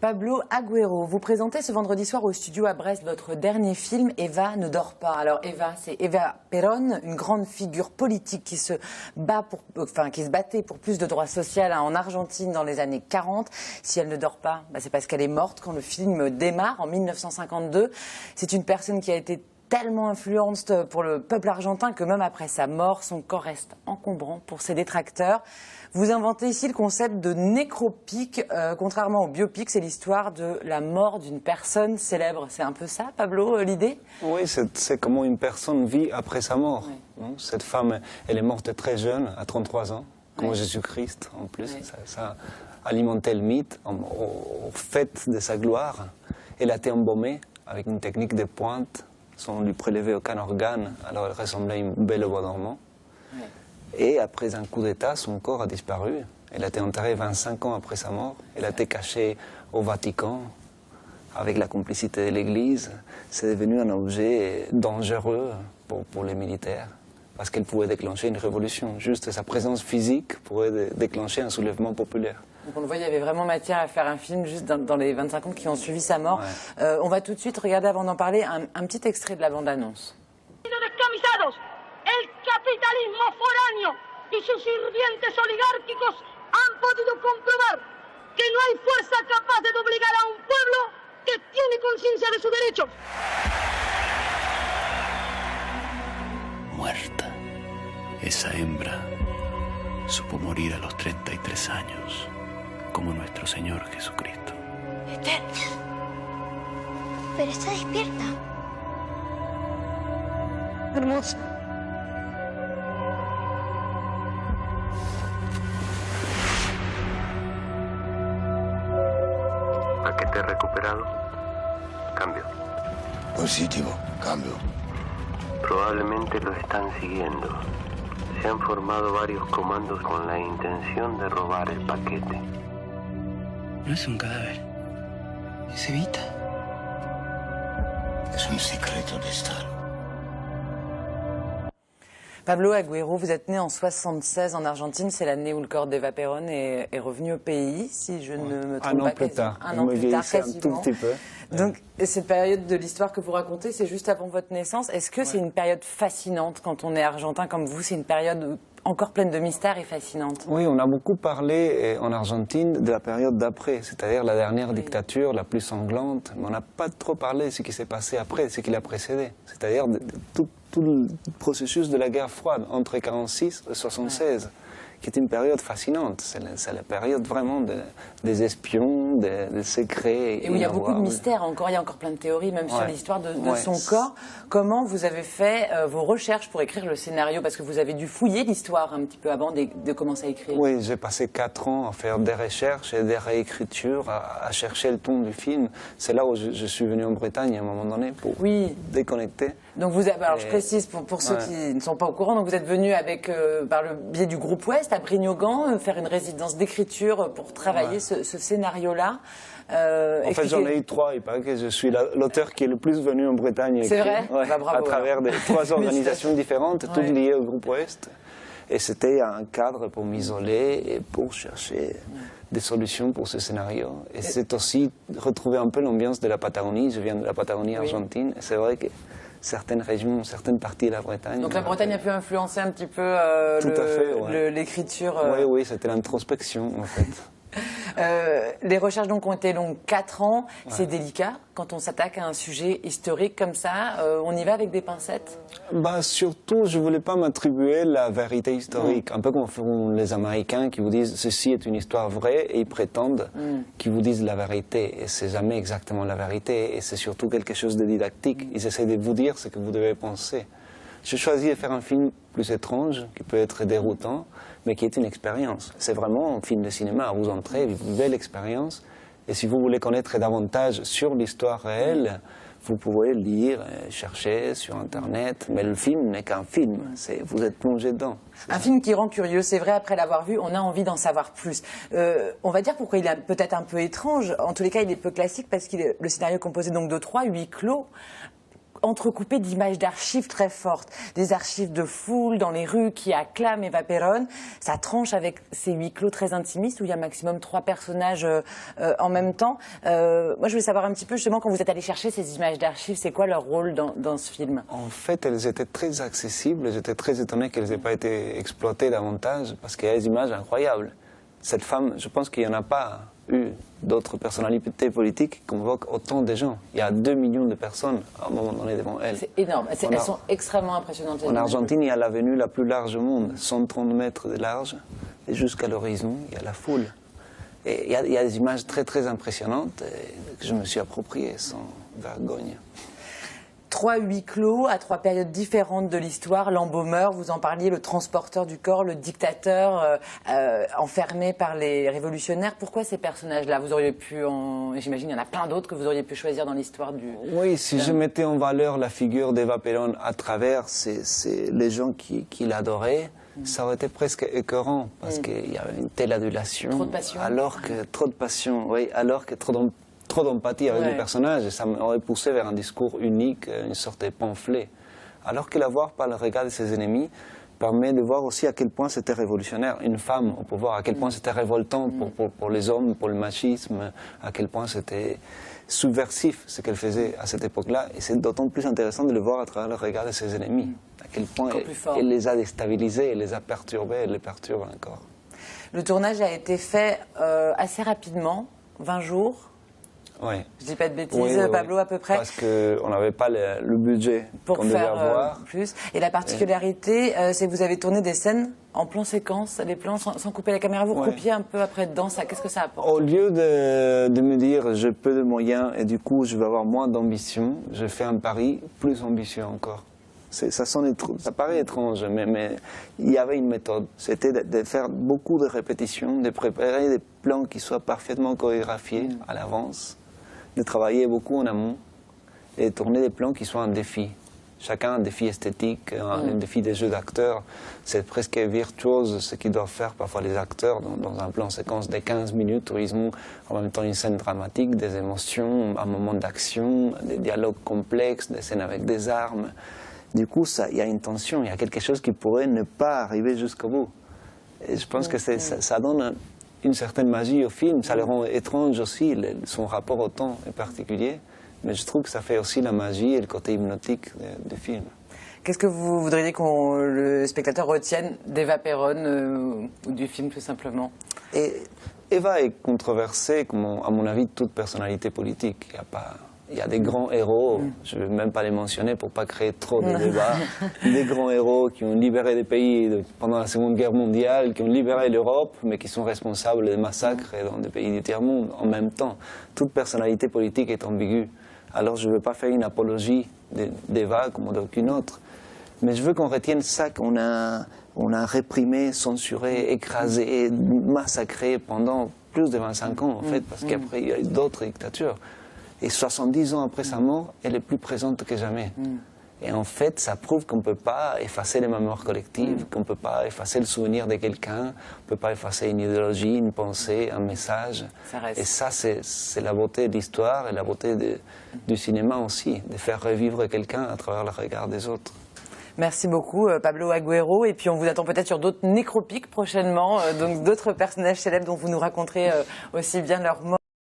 Pablo Agüero, vous présentez ce vendredi soir au studio à Brest votre dernier film, Eva ne dort pas. Alors Eva, c'est Eva Perón, une grande figure politique qui se battait pour plus de droits sociaux en Argentine dans les années 40. Si elle ne dort pas, c'est parce qu'elle est morte quand le film démarre en 1952. C'est une personne qui a été tellement influente pour le peuple argentin que même après sa mort, son corps reste encombrant pour ses détracteurs. Vous inventez ici le concept de nécropique. Contrairement au biopic, c'est l'histoire de la mort d'une personne célèbre. C'est un peu ça, Pablo, l'idée? Oui, c'est comment une personne vit après sa mort. Oui. Cette femme, elle est morte très jeune, à 33 ans, comme Jésus-Christ en plus. Oui. Ça alimentait le mythe au fait de sa gloire. Elle a été embaumée avec une technique de pointe, sans lui prélever aucun organe, alors elle ressemblait à une belle voix dormant. Oui. Et après un coup d'État, son corps a disparu. Elle a été enterrée 25 ans après sa mort. Elle a été cachée au Vatican avec la complicité de l'Église. C'est devenu un objet dangereux pour les militaires parce qu'elle pouvait déclencher une révolution. Juste sa présence physique pourrait déclencher un soulèvement populaire. Donc on le voit, il y avait vraiment matière à faire un film juste dans les 25 ans qui ont suivi sa mort. Ouais. On va tout de suite regarder, avant d'en parler, un petit extrait de la bande-annonce. El capitalismo foráneo y sus sirvientes oligárquicos han podido comprobar que no hay fuerza capaz de doblegar a un pueblo que tiene conciencia de sus derechos. Muerta. Esa hembra supo morir a los 33 años, como nuestro Señor Jesucristo. Pero está despierta. Hermosa. Paquete recuperado. Cambio. Positivo. Cambio. Probablemente lo están siguiendo. Se han formado varios comandos con la intención de robar el paquete. No es un cadáver. Es Evita. Es un secreto de Estado. Pablo Agüero, vous êtes né en 76 en Argentine, c'est l'année où le corps d'Eva Perón est revenu au pays, si je ne me trompe pas. Un an plus tard. Un an plus tard, quasiment. Un tout petit peu. Donc, cette période de l'histoire que vous racontez, c'est juste avant votre naissance. Est-ce que c'est une période fascinante quand on est argentin comme vous? C'est une période encore pleine de mystères et fascinante. Oui, on a beaucoup parlé en Argentine de la période d'après, c'est-à-dire la dernière dictature, la plus sanglante. Mais on n'a pas trop parlé de ce qui s'est passé après, ce qui l'a précédé. C'est-à-dire tout le processus de la guerre froide entre 1946 et 1976. Qui est une période fascinante. C'est la période vraiment des espions, des secrets. Et où il y a beaucoup de mystères encore, il y a encore plein de théories, même sur l'histoire de son corps. Comment vous avez fait vos recherches pour écrire le scénario? Parce que vous avez dû fouiller l'histoire un petit peu avant de commencer à écrire. Oui, j'ai passé 4 ans à faire des recherches et des réécritures, à chercher le ton du film. C'est là où je suis venu en Bretagne à un moment donné pour déconnecter. Donc vous avez, alors je précise pour ceux qui ne sont pas au courant, donc vous êtes venu par le biais du groupe Ouest à Brignogan faire une résidence d'écriture pour travailler ce scénario-là. En fait, j'en ai eu 3. Il paraît que je suis l'auteur qui est le plus venu en Bretagne. C'est vrai? Bravo, à travers 3 organisations différentes, toutes liées au groupe Ouest. Et c'était un cadre pour m'isoler et pour chercher des solutions pour ce scénario. Et c'est aussi retrouver un peu l'ambiance de la Patagonie. Je viens de la Patagonie argentine. Et c'est vrai que certaines régions, certaines parties de la Bretagne. Donc la Bretagne a pu influencer un petit peu l'écriture. Oui, c'était l'introspection en fait. Les recherches donc ont été longues 4 ans. C'est délicat quand on s'attaque à un sujet historique comme ça. On y va avec des pincettes? Surtout, je ne voulais pas m'attribuer la vérité historique. Un peu comme font les Américains qui vous disent ceci est une histoire vraie et ils prétendent qu'ils vous disent la vérité. Et c'est jamais exactement la vérité. Et c'est surtout quelque chose de didactique. Ils essaient de vous dire ce que vous devez penser. J'ai choisi de faire un film plus étrange, qui peut être déroutant, mais qui est une expérience. C'est vraiment un film de cinéma. Vous entrez, vous vivez l'expérience. Et si vous voulez connaître davantage sur l'histoire réelle, vous pouvez lire, chercher sur Internet. Mais le film n'est qu'un film. Vous êtes plongé dedans. Un film qui rend curieux. C'est vrai, après l'avoir vu, on a envie d'en savoir plus. On va dire pourquoi il est peut-être un peu étrange. En tous les cas, il est peu classique parce que le scénario est composé donc de 3 huis clos. entrecoupé d'images d'archives très fortes. Des archives de foule dans les rues qui acclament Eva Perón. Ça tranche avec ces huis clos très intimistes où il y a maximum 3 personnages en même temps. Moi, je voulais savoir un petit peu, justement, quand vous êtes allé chercher ces images d'archives, c'est quoi leur rôle dans ce film? En fait, elles étaient très accessibles. J'étais très étonné qu'elles n'aient pas été exploitées davantage parce qu'il y a des images incroyables. Cette femme, je pense qu'il n'y en a pas eu d'autres personnalités politiques qui convoquent autant de gens. Il y a 2 millions de personnes à un moment donné devant elle. C'est énorme. Elles sont extrêmement impressionnantes. En Argentine, il y a l'avenue la plus large au monde, 130 mètres de large, et jusqu'à l'horizon, il y a la foule. Et il y a des images très très impressionnantes que je me suis appropriées sans vergogne. 3 huis clos à 3 périodes différentes de l'histoire. L'embaumeur, vous en parliez, le transporteur du corps, le dictateur enfermé par les révolutionnaires. Pourquoi ces personnages-là? Vous auriez pu, j'imagine, il y en a plein d'autres que vous auriez pu choisir dans l'histoire du... Oui, si je mettais en valeur la figure d'Eva Perón à travers les gens qui l'adoraient, ça aurait été presque écœurant parce qu'il y avait une telle adulation. Trop de passion. Trop de passion, oui, alors que trop d'empathie avec les personnages, et ça m'aurait poussé vers un discours unique, une sorte de pamphlet. Alors que la voir par le regard de ses ennemis permet de voir aussi à quel point c'était révolutionnaire. Une femme au pouvoir, à quel point c'était révoltant pour les hommes, pour le machisme, à quel point c'était subversif ce qu'elle faisait à cette époque-là. Et c'est d'autant plus intéressant de le voir à travers le regard de ses ennemis. À quel point elle les a déstabilisés, elle les a perturbés, elle les perturbe encore. Le tournage a été fait assez rapidement, 20 jours. Oui. Je dis pas de bêtises, Pablo, à peu près. Parce qu'on n'avait pas le budget qu'on devait avoir. Plus. Et la particularité, c'est que vous avez tourné des scènes en plan séquence, les plans sans couper la caméra. Vous coupiez un peu après dedans. Qu'est-ce que ça apporte? Au lieu de me dire j'ai peu de moyens et du coup je vais avoir moins d'ambition, je fais un pari plus ambitieux encore. Ça paraît étrange, mais il y avait une méthode. C'était de faire beaucoup de répétitions, de préparer des plans qui soient parfaitement chorégraphiés à l'avance, de travailler beaucoup en amont et de tourner des plans qui soient un défi. Chacun un défi esthétique, un défi des jeux d'acteurs. C'est presque virtuose ce qu'ils doivent faire parfois les acteurs dans un plan séquence de 15 minutes où ils ont en même temps une scène dramatique, des émotions, un moment d'action, des dialogues complexes, des scènes avec des armes. Du coup, il y a une tension, il y a quelque chose qui pourrait ne pas arriver jusqu'au bout. Et je pense que ça donne une certaine magie au film, ça le rend étrange aussi, son rapport au temps est particulier, mais je trouve que ça fait aussi la magie et le côté hypnotique du film. Qu'est-ce que vous voudriez que le spectateur retienne d'Eva Perón ou du film tout simplement? Eva est controversée, comme à mon avis, toute personnalité politique. Il y a des grands héros, je ne vais même pas les mentionner pour ne pas créer trop de débats, des grands héros qui ont libéré des pays pendant la Seconde Guerre mondiale, qui ont libéré l'Europe, mais qui sont responsables des massacres dans des pays du tiers-monde en même temps. Toute personnalité politique est ambiguë. Alors je ne veux pas faire une apologie d'Eva comme d'aucune autre, mais je veux qu'on retienne ça qu'on a réprimé, censuré, écrasé, massacré pendant plus de 25 ans en fait, parce qu'après il y a eu d'autres dictatures. Et 70 ans après sa mort, elle est plus présente que jamais. Et en fait, ça prouve qu'on ne peut pas effacer les mémoires collectives, qu'on ne peut pas effacer le souvenir de quelqu'un, on ne peut pas effacer une idéologie, une pensée, un message. Ça reste. Et ça, c'est la beauté de l'histoire et la beauté du cinéma aussi, de faire revivre quelqu'un à travers le regard des autres. Merci beaucoup, Pablo Agüero. Et puis on vous attend peut-être sur d'autres nécropiques prochainement, donc d'autres personnages célèbres dont vous nous raconterez aussi bien leur mort.